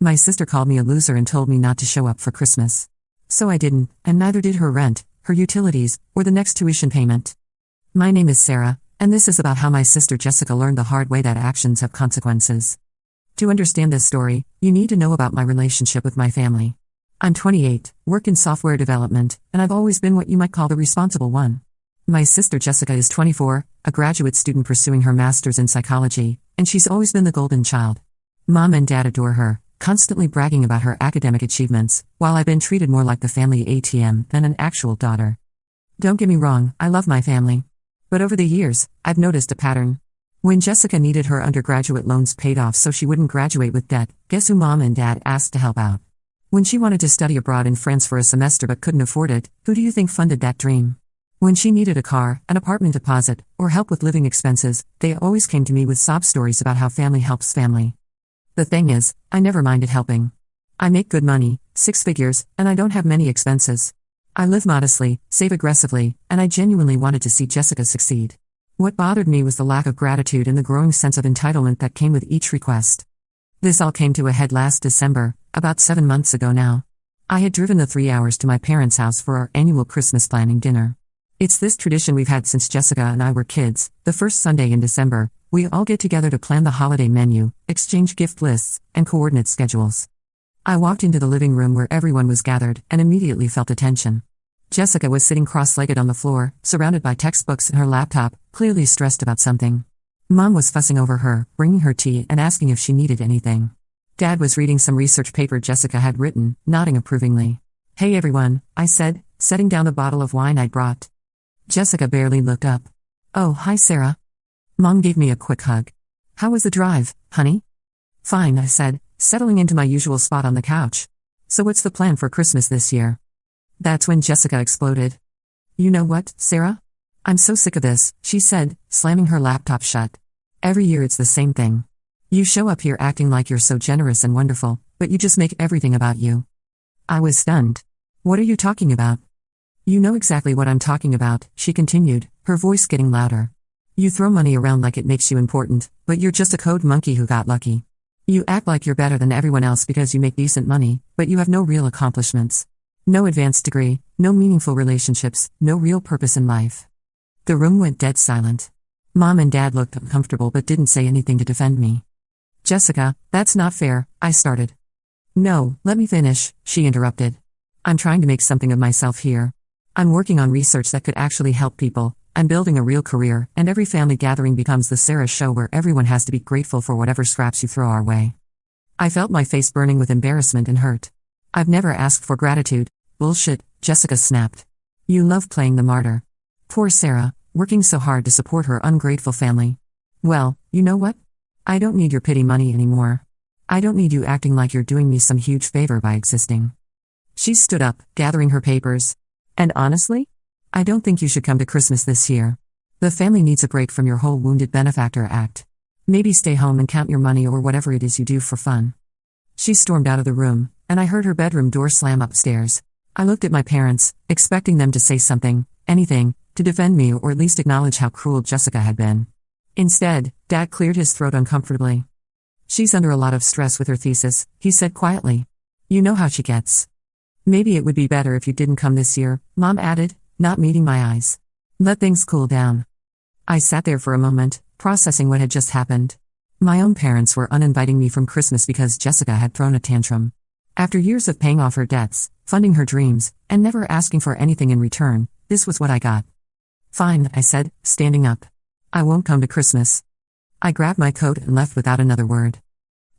My sister called me a loser and told me not to show up for Christmas. So I didn't, and neither did her rent, her utilities, or the next tuition payment. My name is Sarah, and this is about how my sister Jessica learned the hard way that actions have consequences. To understand this story, you need to know about my relationship with my family. I'm 28, work in software development, and I've always been what you might call the responsible one. My sister Jessica is 24, a graduate student pursuing her master's in psychology, and she's always been the golden child. Mom and Dad adore her, constantly bragging about her academic achievements, while I've been treated more like the family ATM than an actual daughter. Don't get me wrong, I love my family. But over the years, I've noticed a pattern. When Jessica needed her undergraduate loans paid off so she wouldn't graduate with debt, guess who Mom and Dad asked to help out? When she wanted to study abroad in France for a semester but couldn't afford it, who do you think funded that dream? When she needed a car, an apartment deposit, or help with living expenses, they always came to me with sob stories about how family helps family. The thing is, I never minded helping. I make good money, 6 figures, and I don't have many expenses. I live modestly, save aggressively, and I genuinely wanted to see Jessica succeed. What bothered me was the lack of gratitude and the growing sense of entitlement that came with each request. This all came to a head last December, about 7 months ago now. I had driven the 3 hours to my parents' house for our annual Christmas planning dinner. It's this tradition we've had since Jessica and I were kids. The first Sunday in December, we all get together to plan the holiday menu, exchange gift lists, and coordinate schedules. I walked into the living room where everyone was gathered and immediately felt a tension. Jessica was sitting cross-legged on the floor, surrounded by textbooks and her laptop, clearly stressed about something. Mom was fussing over her, bringing her tea and asking if she needed anything. Dad was reading some research paper Jessica had written, nodding approvingly. "Hey everyone," I said, setting down the bottle of wine I'd brought. Jessica barely looked up. "Oh, hi Sarah." Mom gave me a quick hug. "How was the drive, honey?" "Fine," I said, settling into my usual spot on the couch. "So what's the plan for Christmas this year?" That's when Jessica exploded. "You know what, Sarah? I'm so sick of this," she said, slamming her laptop shut. "Every year it's the same thing. You show up here acting like you're so generous and wonderful, but you just make everything about you." I was stunned. "What are you talking about?" "You know exactly what I'm talking about," she continued, her voice getting louder. "You throw money around like it makes you important, but you're just a code monkey who got lucky. You act like you're better than everyone else because you make decent money, but you have no real accomplishments. No advanced degree, no meaningful relationships, no real purpose in life." The room went dead silent. Mom and Dad looked uncomfortable but didn't say anything to defend me. "Jessica, that's not fair," I started. "No, let me finish," she interrupted. "I'm trying to make something of myself here. I'm working on research that could actually help people. I'm building a real career, and every family gathering becomes the Sarah show where everyone has to be grateful for whatever scraps you throw our way." I felt my face burning with embarrassment and hurt. "I've never asked for gratitude." "Bullshit," Jessica snapped. "You love playing the martyr. Poor Sarah, working so hard to support her ungrateful family. Well, you know what? I don't need your pity money anymore. I don't need you acting like you're doing me some huge favor by existing." She stood up, gathering her papers. "And honestly, I don't think you should come to Christmas this year. The family needs a break from your whole wounded benefactor act. Maybe stay home and count your money or whatever it is you do for fun." She stormed out of the room, and I heard her bedroom door slam upstairs. I looked at my parents, expecting them to say something, anything, to defend me or at least acknowledge how cruel Jessica had been. Instead, Dad cleared his throat uncomfortably. "She's under a lot of stress with her thesis," he said quietly. "You know how she gets." "Maybe it would be better if you didn't come this year," Mom added, not meeting my eyes. "Let things cool down." I sat there for a moment, processing what had just happened. My own parents were uninviting me from Christmas because Jessica had thrown a tantrum. After years of paying off her debts, funding her dreams, and never asking for anything in return, this was what I got. "Fine," I said, standing up. "I won't come to Christmas." I grabbed my coat and left without another word.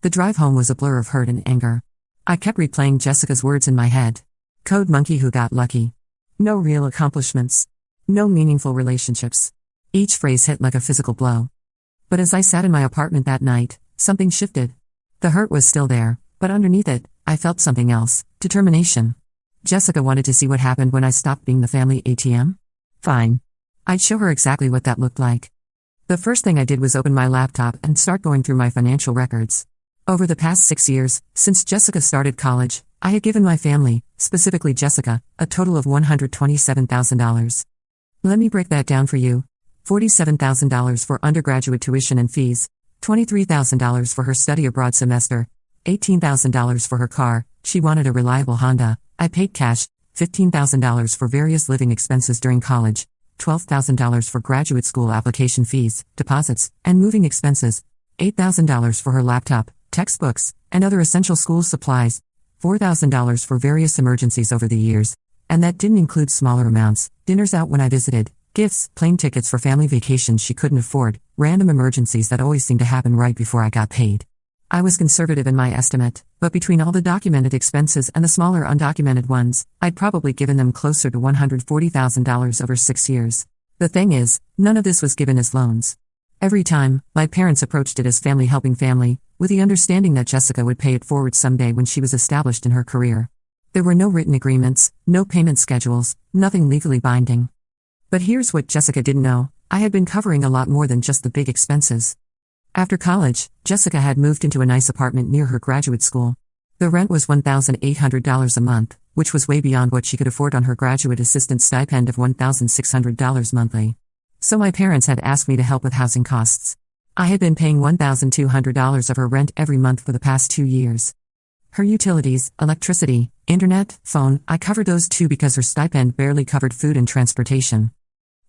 The drive home was a blur of hurt and anger. I kept replaying Jessica's words in my head. Code monkey who got lucky. No real accomplishments. No meaningful relationships. Each phrase hit like a physical blow. But as I sat in my apartment that night, something shifted. The hurt was still there, but underneath it, I felt something else, determination. Jessica wanted to see what happened when I stopped being the family ATM? Fine. I'd show her exactly what that looked like. The first thing I did was open my laptop and start going through my financial records. Over the past 6 years, since Jessica started college, I had given my family, specifically Jessica, a total of $127,000. Let me break that down for you. $47,000 for undergraduate tuition and fees, $23,000 for her study abroad semester, $18,000 for her car, she wanted a reliable Honda. I paid cash, $15,000 for various living expenses during college, $12,000 for graduate school application fees, deposits, and moving expenses, $8,000 for her laptop, textbooks, and other essential school supplies, $4,000 for various emergencies over the years, and that didn't include smaller amounts, dinners out when I visited, gifts, plane tickets for family vacations she couldn't afford, random emergencies that always seemed to happen right before I got paid. I was conservative in my estimate, but between all the documented expenses and the smaller undocumented ones, I'd probably given them closer to $140,000 over 6 years. The thing is, none of this was given as loans. Every time, my parents approached it as family helping family, with the understanding that Jessica would pay it forward someday when she was established in her career. There were no written agreements, no payment schedules, nothing legally binding. But here's what Jessica didn't know: I had been covering a lot more than just the big expenses. After college, Jessica had moved into a nice apartment near her graduate school. The rent was $1,800 a month, which was way beyond what she could afford on her graduate assistant stipend of $1,600 monthly. So my parents had asked me to help with housing costs. I had been paying $1,200 of her rent every month for the past 2 years. Her utilities, electricity, internet, phone, I covered those too because her stipend barely covered food and transportation.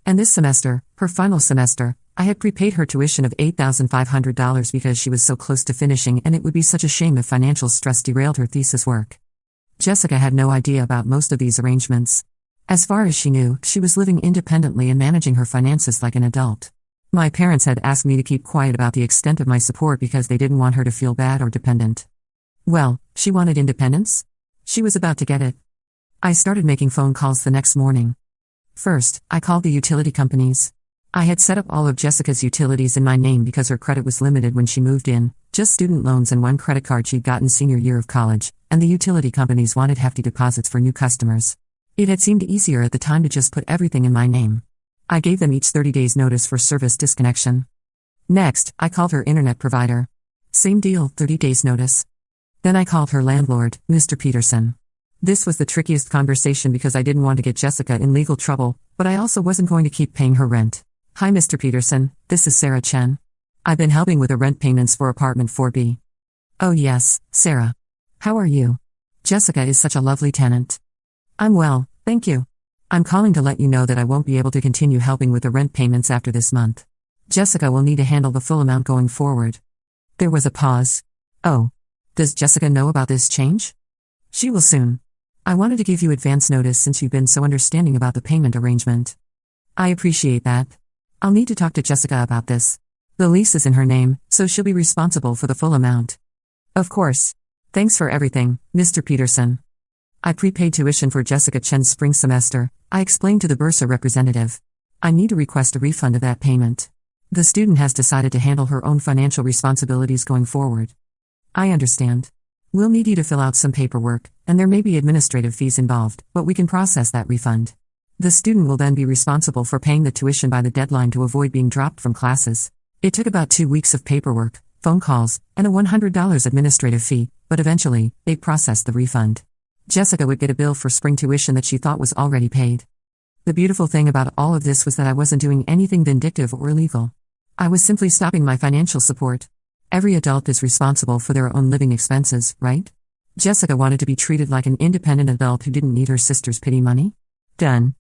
And this semester, her final semester, I had prepaid her tuition of $8,500 because she was so close to finishing and it would be such a shame if financial stress derailed her thesis work. Jessica had no idea about most of these arrangements. As far as she knew, she was living independently and managing her finances like an adult. My parents had asked me to keep quiet about the extent of my support because they didn't want her to feel bad or dependent. Well, she wanted independence. She was about to get it. I started making phone calls the next morning. First, I called the utility companies. I had set up all of Jessica's utilities in my name because her credit was limited when she moved in, just student loans and one credit card she'd gotten senior year of college, and the utility companies wanted hefty deposits for new customers. It had seemed easier at the time to just put everything in my name. I gave them each 30 days notice for service disconnection. Next, I called her internet provider. Same deal, 30 days notice. Then I called her landlord, Mr. Peterson. This was the trickiest conversation because I didn't want to get Jessica in legal trouble, but I also wasn't going to keep paying her rent. Hi Mr. Peterson, this is Sarah Chen. I've been helping with the rent payments for apartment 4B. Oh yes, Sarah. How are you? Jessica is such a lovely tenant. I'm well, thank you. I'm calling to let you know that I won't be able to continue helping with the rent payments after this month. Jessica will need to handle the full amount going forward. There was a pause. Oh. Does Jessica know about this change? She will soon. I wanted to give you advance notice since you've been so understanding about the payment arrangement. I appreciate that. I'll need to talk to Jessica about this. The lease is in her name, so she'll be responsible for the full amount. Of course. Thanks for everything, Mr. Peterson. I prepaid tuition for Jessica Chen's spring semester. I explained to the Bursa representative. I need to request a refund of that payment. The student has decided to handle her own financial responsibilities going forward. I understand. We'll need you to fill out some paperwork, and there may be administrative fees involved, but we can process that refund. The student will then be responsible for paying the tuition by the deadline to avoid being dropped from classes. It took about 2 weeks of paperwork, phone calls, and a $100 administrative fee, but eventually, they processed the refund. Jessica would get a bill for spring tuition that she thought was already paid. The beautiful thing about all of this was that I wasn't doing anything vindictive or illegal. I was simply stopping my financial support. Every adult is responsible for their own living expenses, right? Jessica wanted to be treated like an independent adult who didn't need her sister's pity money. Done.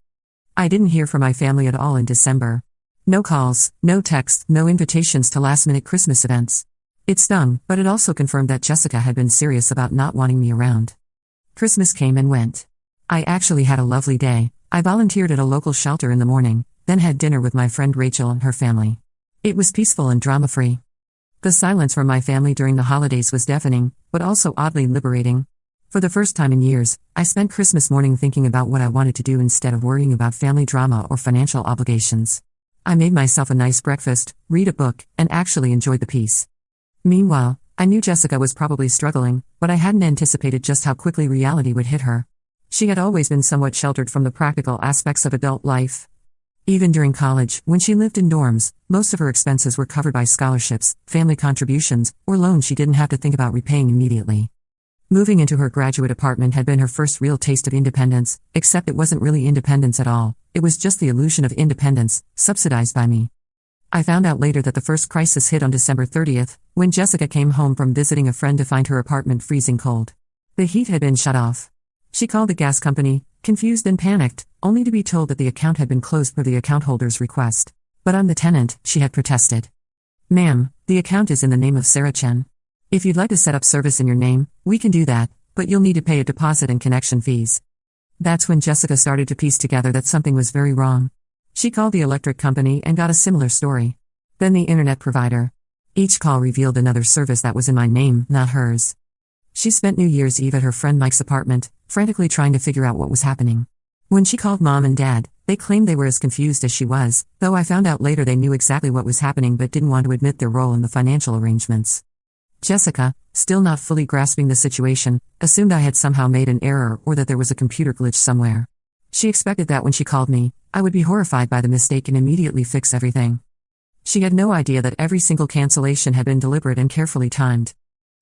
I didn't hear from my family at all in December. No calls, no texts, no invitations to last-minute Christmas events. It stung, but it also confirmed that Jessica had been serious about not wanting me around. Christmas came and went. I actually had a lovely day. I volunteered at a local shelter in the morning, then had dinner with my friend Rachel and her family. It was peaceful and drama-free. The silence from my family during the holidays was deafening, but also oddly liberating. For the first time in years, I spent Christmas morning thinking about what I wanted to do instead of worrying about family drama or financial obligations. I made myself a nice breakfast, read a book, and actually enjoyed the peace. Meanwhile, I knew Jessica was probably struggling, but I hadn't anticipated just how quickly reality would hit her. She had always been somewhat sheltered from the practical aspects of adult life. Even during college, when she lived in dorms, most of her expenses were covered by scholarships, family contributions, or loans she didn't have to think about repaying immediately. Moving into her graduate apartment had been her first real taste of independence, except it wasn't really independence at all, it was just the illusion of independence, subsidized by me. I found out later that the first crisis hit on December 30th, when Jessica came home from visiting a friend to find her apartment freezing cold. The heat had been shut off. She called the gas company, confused and panicked, only to be told that the account had been closed per the account holder's request. But I'm the tenant, she had protested. Ma'am, the account is in the name of Sarah Chen. If you'd like to set up service in your name, we can do that, but you'll need to pay a deposit and connection fees. That's when Jessica started to piece together that something was very wrong. She called the electric company and got a similar story. Then the internet provider. Each call revealed another service that was in my name, not hers. She spent New Year's Eve at her friend Mike's apartment, frantically trying to figure out what was happening. When she called Mom and Dad, they claimed they were as confused as she was, though I found out later they knew exactly what was happening but didn't want to admit their role in the financial arrangements. Jessica, still not fully grasping the situation, assumed I had somehow made an error or that there was a computer glitch somewhere. She expected that when she called me, I would be horrified by the mistake and immediately fix everything. She had no idea that every single cancellation had been deliberate and carefully timed.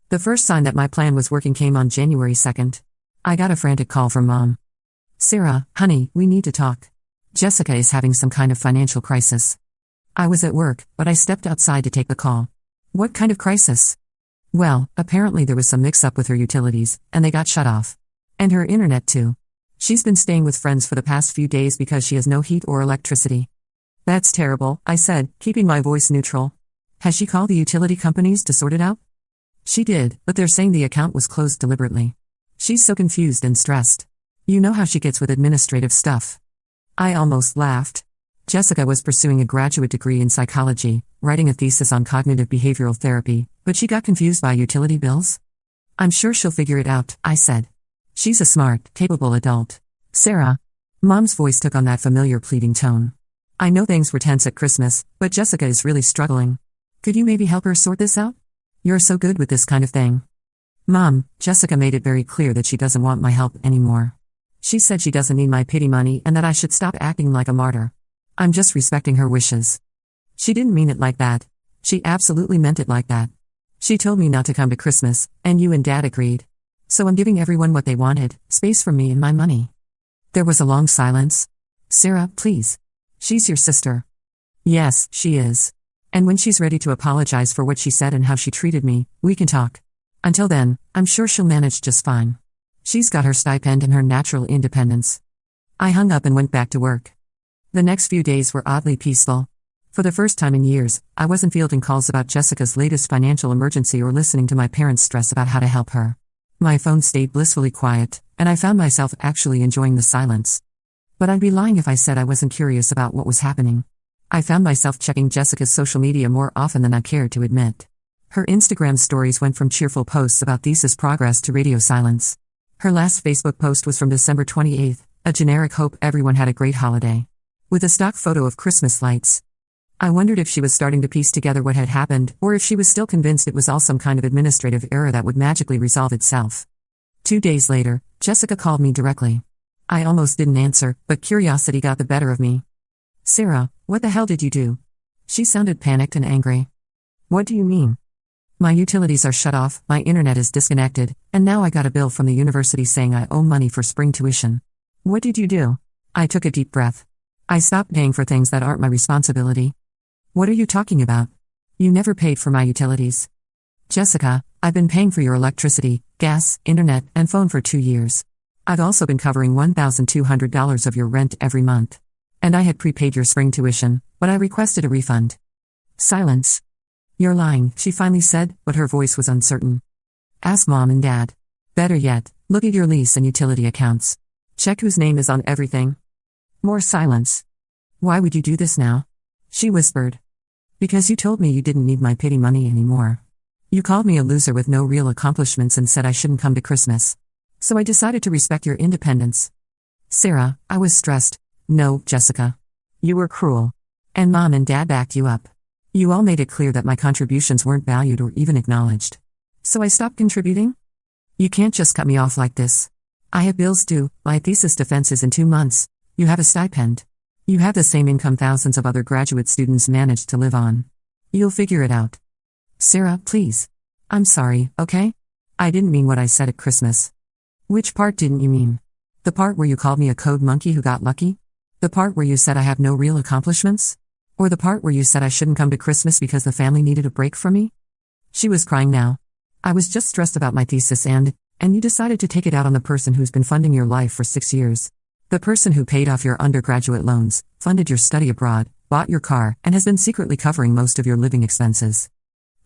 The first sign that my plan was working came on January 2nd. I got a frantic call from Mom. Sarah, honey, we need to talk. Jessica is having some kind of financial crisis. I was at work, but I stepped outside to take the call. What kind of crisis? Well, apparently there was some mix-up with her utilities, and they got shut off. And her internet too. She's been staying with friends for the past few days because she has no heat or electricity. That's terrible, I said, keeping my voice neutral. Has she called the utility companies to sort it out? She did, but they're saying the account was closed deliberately. She's so confused and stressed. You know how she gets with administrative stuff. I almost laughed. Jessica was pursuing a graduate degree in psychology, writing a thesis on cognitive behavioral therapy, but she got confused by utility bills? I'm sure she'll figure it out, I said. She's a smart, capable adult. Sarah. Mom's voice took on that familiar pleading tone. I know things were tense at Christmas, but Jessica is really struggling. Could you maybe help her sort this out? You're so good with this kind of thing. Mom, Jessica made it very clear that she doesn't want my help anymore. She said she doesn't need my pity money and that I should stop acting like a martyr. I'm just respecting her wishes. She didn't mean it like that. She absolutely meant it like that. She told me not to come to Christmas, and you and Dad agreed. So I'm giving everyone what they wanted, space for me and my money. There was a long silence. Sarah, please. She's your sister. Yes, she is. And when she's ready to apologize for what she said and how she treated me, we can talk. Until then, I'm sure she'll manage just fine. She's got her stipend and her natural independence. I hung up and went back to work. The next few days were oddly peaceful. For the first time in years, I wasn't fielding calls about Jessica's latest financial emergency or listening to my parents stress about how to help her. My phone stayed blissfully quiet, and I found myself actually enjoying the silence. But I'd be lying if I said I wasn't curious about what was happening. I found myself checking Jessica's social media more often than I cared to admit. Her Instagram stories went from cheerful posts about thesis progress to radio silence. Her last Facebook post was from December 28th, a generic hope everyone had a great holiday. With a stock photo of Christmas lights. I wondered if she was starting to piece together what had happened, or if she was still convinced it was all some kind of administrative error that would magically resolve itself. 2 days later, Jessica called me directly. I almost didn't answer, but curiosity got the better of me. Sarah, what the hell did you do? She sounded panicked and angry. What do you mean? My utilities are shut off, my internet is disconnected, and now I got a bill from the university saying I owe money for spring tuition. What did you do? I took a deep breath. I stopped paying for things that aren't my responsibility. What are you talking about? You never paid for my utilities. Jessica, I've been paying for your electricity, gas, internet, and phone for 2 years. I've also been covering $1,200 of your rent every month. And I had prepaid your spring tuition, but I requested a refund. Silence. You're lying, she finally said, but her voice was uncertain. Ask Mom and Dad. Better yet, look at your lease and utility accounts. Check whose name is on everything. More silence. Why would you do this now? She whispered. Because you told me you didn't need my pity money anymore. You called me a loser with no real accomplishments and said I shouldn't come to Christmas. So I decided to respect your independence. Sarah, I was stressed. No, Jessica. You were cruel. And Mom and Dad backed you up. You all made it clear that my contributions weren't valued or even acknowledged. So I stopped contributing? You can't just cut me off like this. I have bills due, my thesis defense is in 2 months. You have a stipend. You have the same income thousands of other graduate students manage to live on. You'll figure it out. Sarah, please. I'm sorry, okay? I didn't mean what I said at Christmas. Which part didn't you mean? The part where you called me a code monkey who got lucky? The part where you said I have no real accomplishments? Or the part where you said I shouldn't come to Christmas because the family needed a break from me? She was crying now. I was just stressed about my thesis and you decided to take it out on the person who's been funding your life for 6 years. The person who paid off your undergraduate loans, funded your study abroad, bought your car, and has been secretly covering most of your living expenses.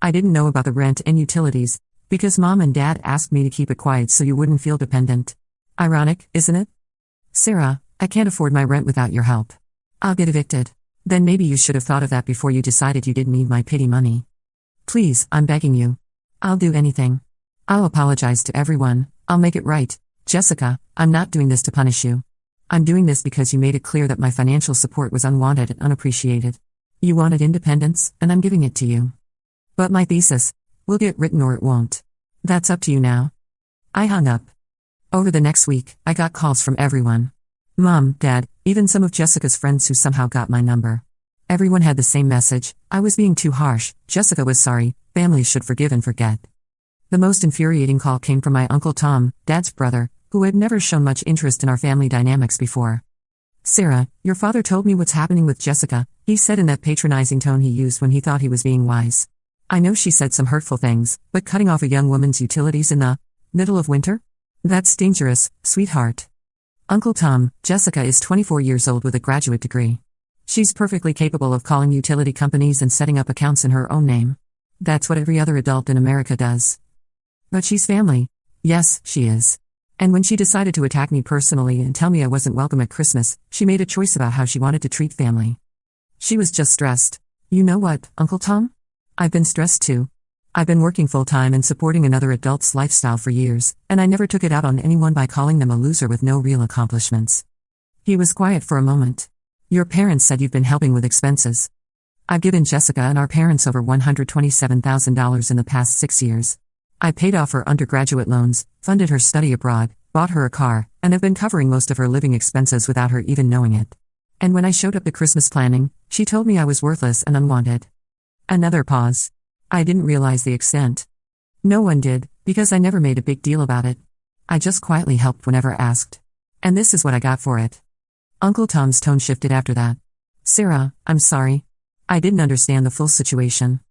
I didn't know about the rent and utilities, because Mom and Dad asked me to keep it quiet so you wouldn't feel dependent. Ironic, isn't it? Sarah, I can't afford my rent without your help. I'll get evicted. Then maybe you should have thought of that before you decided you didn't need my pity money. Please, I'm begging you. I'll do anything. I'll apologize to everyone, I'll make it right. Jessica, I'm not doing this to punish you. I'm doing this because you made it clear that my financial support was unwanted and unappreciated. You wanted independence, and I'm giving it to you. But my thesis will get written or it won't. That's up to you now. I hung up. Over the next week, I got calls from everyone. Mom, Dad, even some of Jessica's friends who somehow got my number. Everyone had the same message: I was being too harsh, Jessica was sorry, families should forgive and forget. The most infuriating call came from my Uncle Tom, Dad's brother, who had never shown much interest in our family dynamics before. Sarah, your father told me what's happening with Jessica, he said in that patronizing tone he used when he thought he was being wise. I know she said some hurtful things, but cutting off a young woman's utilities in the middle of winter? That's dangerous, sweetheart. Uncle Tom, Jessica is 24 years old with a graduate degree. She's perfectly capable of calling utility companies and setting up accounts in her own name. That's what every other adult in America does. But she's family. Yes, she is. And when she decided to attack me personally and tell me I wasn't welcome at Christmas, she made a choice about how she wanted to treat family. She was just stressed. You know what, Uncle Tom? I've been stressed too. I've been working full-time and supporting another adult's lifestyle for years, and I never took it out on anyone by calling them a loser with no real accomplishments. He was quiet for a moment. Your parents said you've been helping with expenses. I've given Jessica and our parents over $127,000 in the past 6 years. I paid off her undergraduate loans, funded her study abroad, bought her a car, and have been covering most of her living expenses without her even knowing it. And when I showed up to Christmas planning, she told me I was worthless and unwanted. Another pause. I didn't realize the extent. No one did, because I never made a big deal about it. I just quietly helped whenever asked. And this is what I got for it. Uncle Tom's tone shifted after that. Sarah, I'm sorry. I didn't understand the full situation.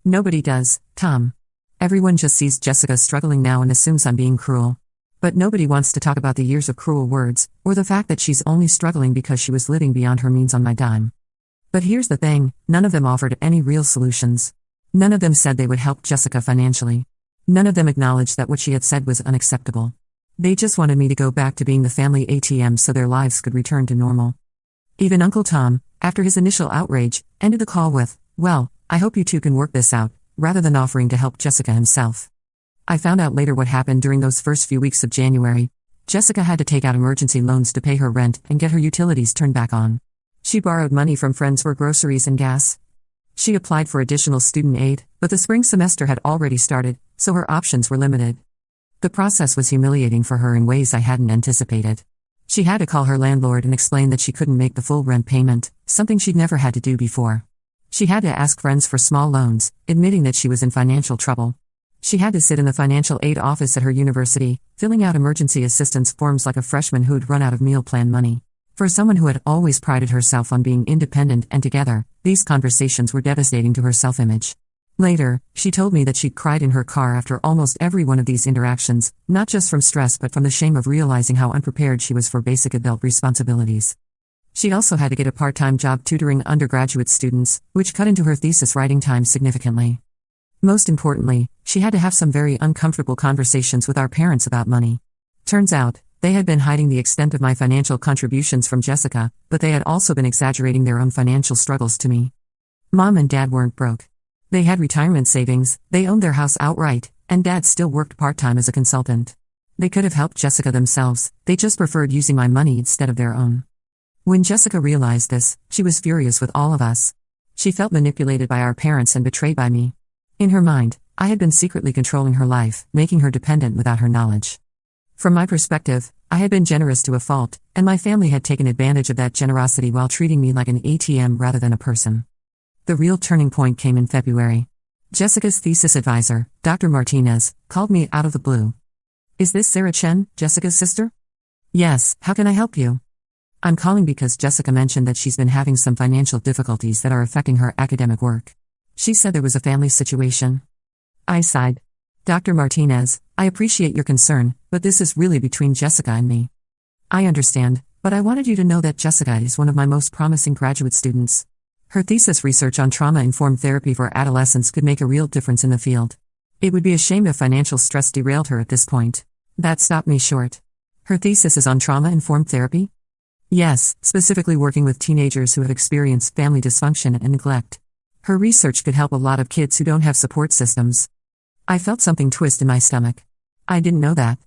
Nobody does, Tom. Everyone just sees Jessica struggling now and assumes I'm being cruel. But nobody wants to talk about the years of cruel words, or the fact that she's only struggling because she was living beyond her means on my dime. But here's the thing, none of them offered any real solutions. None of them said they would help Jessica financially. None of them acknowledged that what she had said was unacceptable. They just wanted me to go back to being the family ATM so their lives could return to normal. Even Uncle Tom, after his initial outrage, ended the call with, "Well, I hope you two can work this out," rather than offering to help Jessica himself. I found out later what happened during those first few weeks of January. Jessica had to take out emergency loans to pay her rent and get her utilities turned back on. She borrowed money from friends for groceries and gas. She applied for additional student aid, but the spring semester had already started, so her options were limited. The process was humiliating for her in ways I hadn't anticipated. She had to call her landlord and explain that she couldn't make the full rent payment, something she'd never had to do before. She had to ask friends for small loans, admitting that she was in financial trouble. She had to sit in the financial aid office at her university, filling out emergency assistance forms like a freshman who'd run out of meal plan money. For someone who had always prided herself on being independent and together, these conversations were devastating to her self-image. Later, she told me that she'd cried in her car after almost every one of these interactions, not just from stress but from the shame of realizing how unprepared she was for basic adult responsibilities. She also had to get a part-time job tutoring undergraduate students, which cut into her thesis writing time significantly. Most importantly, she had to have some very uncomfortable conversations with our parents about money. Turns out, they had been hiding the extent of my financial contributions from Jessica, but they had also been exaggerating their own financial struggles to me. Mom and Dad weren't broke. They had retirement savings, they owned their house outright, and Dad still worked part-time as a consultant. They could have helped Jessica themselves, they just preferred using my money instead of their own. When Jessica realized this, she was furious with all of us. She felt manipulated by our parents and betrayed by me. In her mind, I had been secretly controlling her life, making her dependent without her knowledge. From my perspective, I had been generous to a fault, and my family had taken advantage of that generosity while treating me like an ATM rather than a person. The real turning point came in February. Jessica's thesis advisor, Dr. Martinez, called me out of the blue. "Is this Sarah Chen, Jessica's sister?" "Yes, how can I help you?" I'm calling because Jessica mentioned that she's been having some financial difficulties that are affecting her academic work. She said there was a family situation. I sighed. Dr. Martinez, I appreciate your concern, but this is really between Jessica and me. I understand, but I wanted you to know that Jessica is one of my most promising graduate students. Her thesis research on trauma-informed therapy for adolescents could make a real difference in the field. It would be a shame if financial stress derailed her at this point. That stopped me short. Her thesis is on trauma-informed therapy? Yes, specifically working with teenagers who have experienced family dysfunction and neglect. Her research could help a lot of kids who don't have support systems. I felt something twist in my stomach. I didn't know that.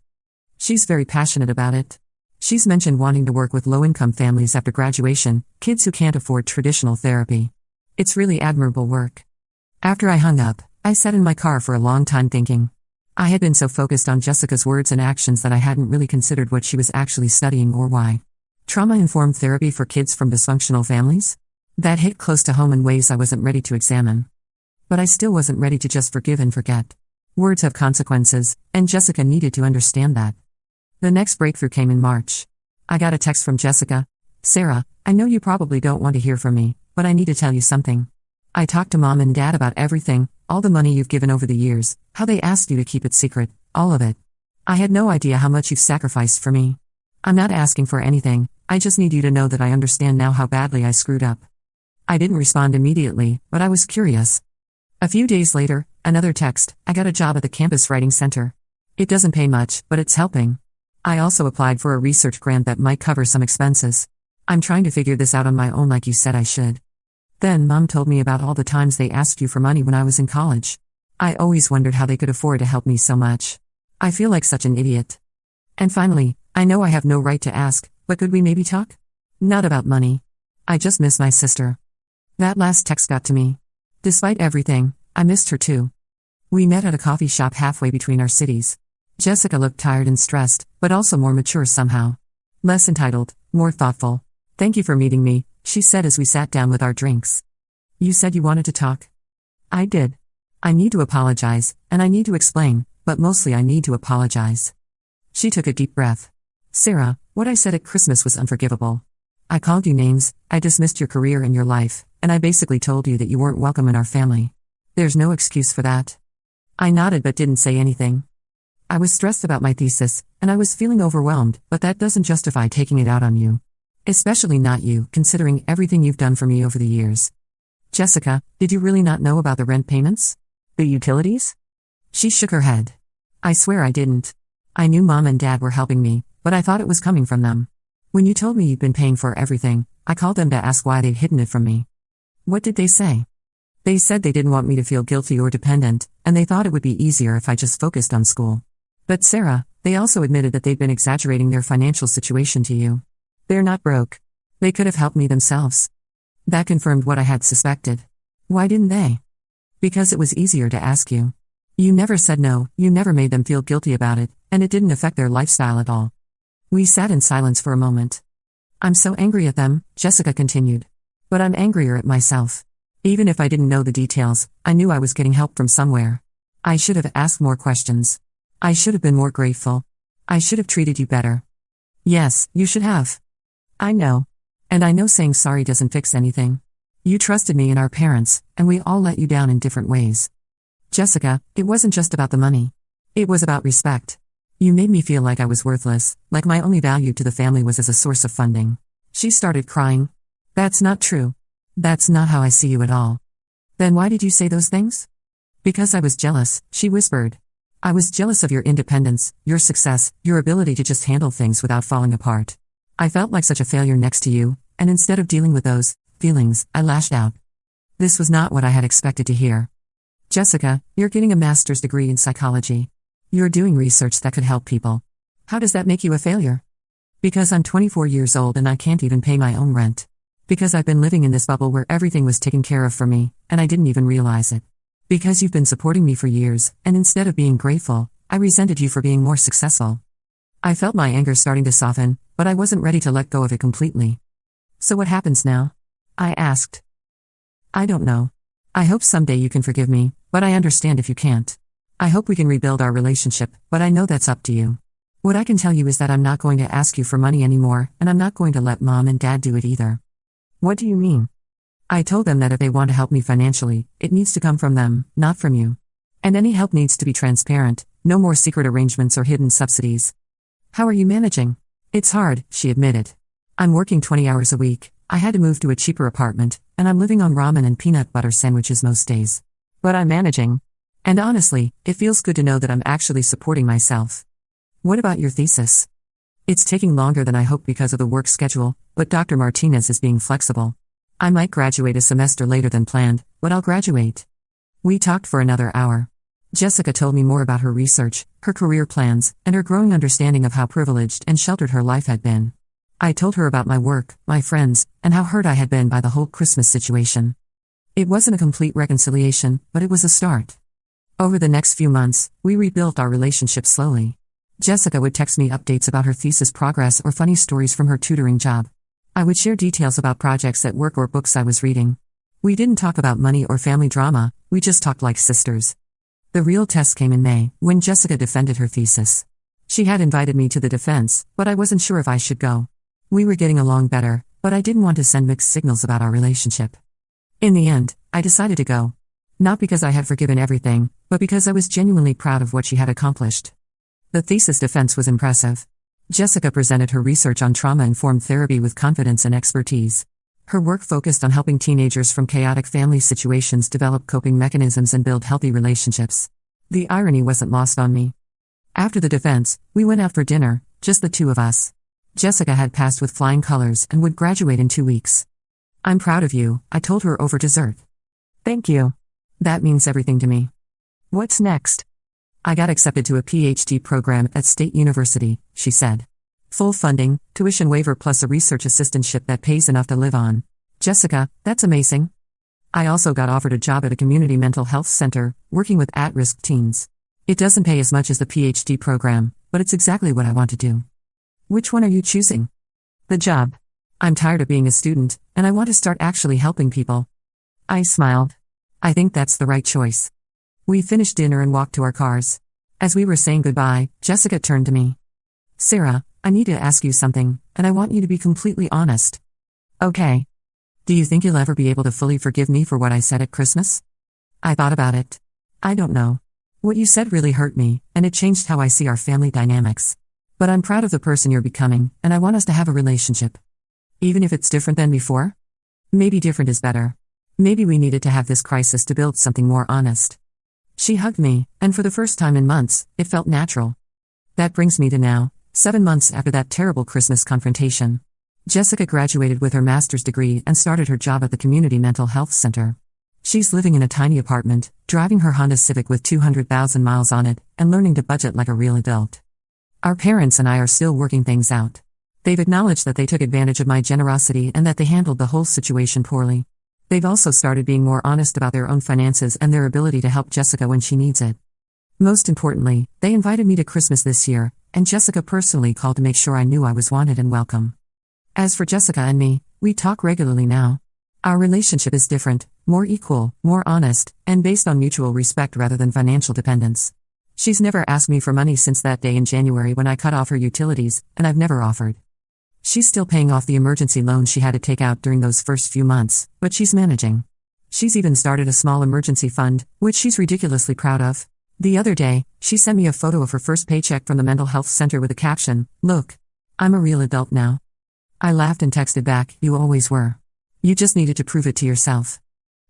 She's very passionate about it. She's mentioned wanting to work with low-income families after graduation, kids who can't afford traditional therapy. It's really admirable work. After I hung up, I sat in my car for a long time thinking. I had been so focused on Jessica's words and actions that I hadn't really considered what she was actually studying or why. Trauma-informed therapy for kids from dysfunctional families? That hit close to home in ways I wasn't ready to examine. But I still wasn't ready to just forgive and forget. Words have consequences, and Jessica needed to understand that. The next breakthrough came in March. I got a text from Jessica. Sarah, I know you probably don't want to hear from me, but I need to tell you something. I talked to Mom and Dad about everything, all the money you've given over the years, how they asked you to keep it secret, all of it. I had no idea how much you've sacrificed for me. I'm not asking for anything, I just need you to know that I understand now how badly I screwed up. I didn't respond immediately, but I was curious. A few days later, another text, I got a job at the campus writing center. It doesn't pay much, but it's helping. I also applied for a research grant that might cover some expenses. I'm trying to figure this out on my own like you said I should. Then Mom told me about all the times they asked you for money when I was in college. I always wondered how they could afford to help me so much. I feel like such an idiot. And finally, I know I have no right to ask, but could we maybe talk? Not about money. I just miss my sister. That last text got to me. Despite everything, I missed her too. We met at a coffee shop halfway between our cities. Jessica looked tired and stressed, but also more mature somehow. Less entitled, more thoughtful. Thank you for meeting me, she said as we sat down with our drinks. You said you wanted to talk? I did. I need to apologize, and I need to explain, but mostly I need to apologize. She took a deep breath. Sarah, what I said at Christmas was unforgivable. I called you names, I dismissed your career and your life, and I basically told you that you weren't welcome in our family. There's no excuse for that. I nodded but didn't say anything. I was stressed about my thesis, and I was feeling overwhelmed, but that doesn't justify taking it out on you. Especially not you, considering everything you've done for me over the years. Jessica, did you really not know about the rent payments? The utilities? She shook her head. I swear I didn't. I knew Mom and Dad were helping me, but I thought it was coming from them. When you told me you'd been paying for everything, I called them to ask why they'd hidden it from me. What did they say? They said they didn't want me to feel guilty or dependent, and they thought it would be easier if I just focused on school. But Sarah, they also admitted that they'd been exaggerating their financial situation to you. They're not broke. They could have helped me themselves. That confirmed what I had suspected. Why didn't they? Because it was easier to ask you. You never said no, you never made them feel guilty about it, and it didn't affect their lifestyle at all. We sat in silence for a moment. I'm so angry at them, Jessica continued. But I'm angrier at myself. Even if I didn't know the details, I knew I was getting help from somewhere. I should have asked more questions. I should have been more grateful. I should have treated you better. Yes, you should have. I know. And I know saying sorry doesn't fix anything. You trusted me and our parents, and we all let you down in different ways. Jessica, it wasn't just about the money. It was about respect. You made me feel like I was worthless, like my only value to the family was as a source of funding. She started crying. That's not true. That's not how I see you at all. Then why did you say those things? Because I was jealous, she whispered. I was jealous of your independence, your success, your ability to just handle things without falling apart. I felt like such a failure next to you, and instead of dealing with those feelings, I lashed out. This was not what I had expected to hear. Jessica, you're getting a master's degree in psychology. You're doing research that could help people. How does that make you a failure? Because I'm 24 years old and I can't even pay my own rent. Because I've been living in this bubble where everything was taken care of for me, and I didn't even realize it. Because you've been supporting me for years, and instead of being grateful, I resented you for being more successful. I felt my anger starting to soften, but I wasn't ready to let go of it completely. So what happens now? I asked. I don't know. I hope someday you can forgive me, but I understand if you can't. I hope we can rebuild our relationship, but I know that's up to you. What I can tell you is that I'm not going to ask you for money anymore, and I'm not going to let mom and dad do it either. What do you mean? I told them that if they want to help me financially, it needs to come from them, not from you. And any help needs to be transparent, no more secret arrangements or hidden subsidies. How are you managing? It's hard, she admitted. I'm working 20 hours a week, I had to move to a cheaper apartment, and I'm living on ramen and peanut butter sandwiches most days. But I'm managing. And honestly, it feels good to know that I'm actually supporting myself. What about your thesis? It's taking longer than I hoped because of the work schedule, but Dr. Martinez is being flexible. I might graduate a semester later than planned, but I'll graduate. We talked for another hour. Jessica told me more about her research, her career plans, and her growing understanding of how privileged and sheltered her life had been. I told her about my work, my friends, and how hurt I had been by the whole Christmas situation. It wasn't a complete reconciliation, but it was a start. Over the next few months, we rebuilt our relationship slowly. Jessica would text me updates about her thesis progress or funny stories from her tutoring job. I would share details about projects at work or books I was reading. We didn't talk about money or family drama, we just talked like sisters. The real test came in May, when Jessica defended her thesis. She had invited me to the defense, but I wasn't sure if I should go. We were getting along better, but I didn't want to send mixed signals about our relationship. In the end, I decided to go. Not because I had forgiven everything, but because I was genuinely proud of what she had accomplished. The thesis defense was impressive. Jessica presented her research on trauma-informed therapy with confidence and expertise. Her work focused on helping teenagers from chaotic family situations develop coping mechanisms and build healthy relationships. The irony wasn't lost on me. After the defense, we went out for dinner, just the two of us. Jessica had passed with flying colors and would graduate in 2 weeks. I'm proud of you, I told her over dessert. Thank you. That means everything to me. What's next? I got accepted to a PhD program at State University, she said. Full funding, tuition waiver plus a research assistantship that pays enough to live on. Jessica, that's amazing. I also got offered a job at a community mental health center, working with at-risk teens. It doesn't pay as much as the PhD program, but it's exactly what I want to do. Which one are you choosing? The job. I'm tired of being a student, and I want to start actually helping people. I smiled. I think that's the right choice. We finished dinner and walked to our cars. As we were saying goodbye, Jessica turned to me. Sarah, I need to ask you something, and I want you to be completely honest. Okay. Do you think you'll ever be able to fully forgive me for what I said at Christmas? I thought about it. I don't know. What you said really hurt me, and it changed how I see our family dynamics. But I'm proud of the person you're becoming, and I want us to have a relationship. Even if it's different than before? Maybe different is better. Maybe we needed to have this crisis to build something more honest. She hugged me, and for the first time in months, it felt natural. That brings me to now, 7 months after that terrible Christmas confrontation. Jessica graduated with her master's degree and started her job at the Community Mental Health Center. She's living in a tiny apartment, driving her Honda Civic with 200,000 miles on it, and learning to budget like a real adult. Our parents and I are still working things out. They've acknowledged that they took advantage of my generosity and that they handled the whole situation poorly. They've also started being more honest about their own finances and their ability to help Jessica when she needs it. Most importantly, they invited me to Christmas this year, and Jessica personally called to make sure I knew I was wanted and welcome. As for Jessica and me, we talk regularly now. Our relationship is different, more equal, more honest, and based on mutual respect rather than financial dependence. She's never asked me for money since that day in January when I cut off her utilities, and I've never offered. She's still paying off the emergency loan she had to take out during those first few months, but she's managing. She's even started a small emergency fund, which she's ridiculously proud of. The other day, she sent me a photo of her first paycheck from the mental health center with the caption, "Look, I'm a real adult now." I laughed and texted back, "You always were. You just needed to prove it to yourself."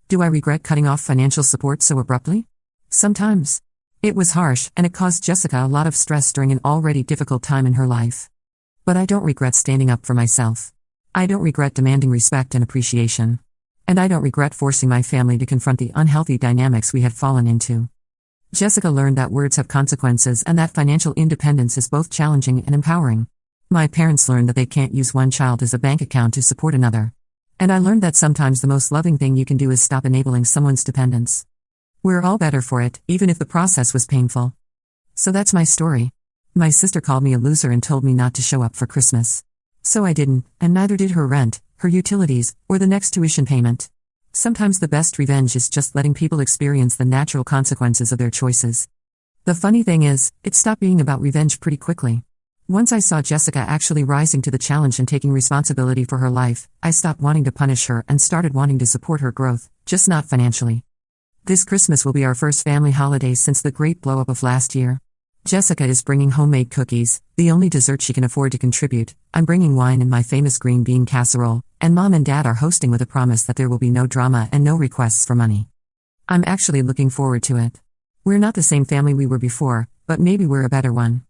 Do I regret cutting off financial support so abruptly? Sometimes. It was harsh, and it caused Jessica a lot of stress during an already difficult time in her life. But I don't regret standing up for myself. I don't regret demanding respect and appreciation. And I don't regret forcing my family to confront the unhealthy dynamics we had fallen into. Jessica learned that words have consequences and that financial independence is both challenging and empowering. My parents learned that they can't use one child as a bank account to support another. And I learned that sometimes the most loving thing you can do is stop enabling someone's dependence. We're all better for it, even if the process was painful. So that's my story. My sister called me a loser and told me not to show up for Christmas. So I didn't, and neither did her rent, her utilities, or the next tuition payment. Sometimes the best revenge is just letting people experience the natural consequences of their choices. The funny thing is, it stopped being about revenge pretty quickly. Once I saw Jessica actually rising to the challenge and taking responsibility for her life, I stopped wanting to punish her and started wanting to support her growth, just not financially. This Christmas will be our first family holiday since the great blow-up of last year. Jessica is bringing homemade cookies, the only dessert she can afford to contribute. I'm bringing wine and my famous green bean casserole, and Mom and Dad are hosting with a promise that there will be no drama and no requests for money. I'm actually looking forward to it. We're not the same family we were before, but maybe we're a better one.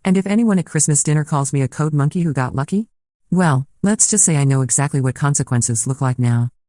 And if anyone at Christmas dinner calls me a code monkey who got lucky? Well, let's just say I know exactly what consequences look like now.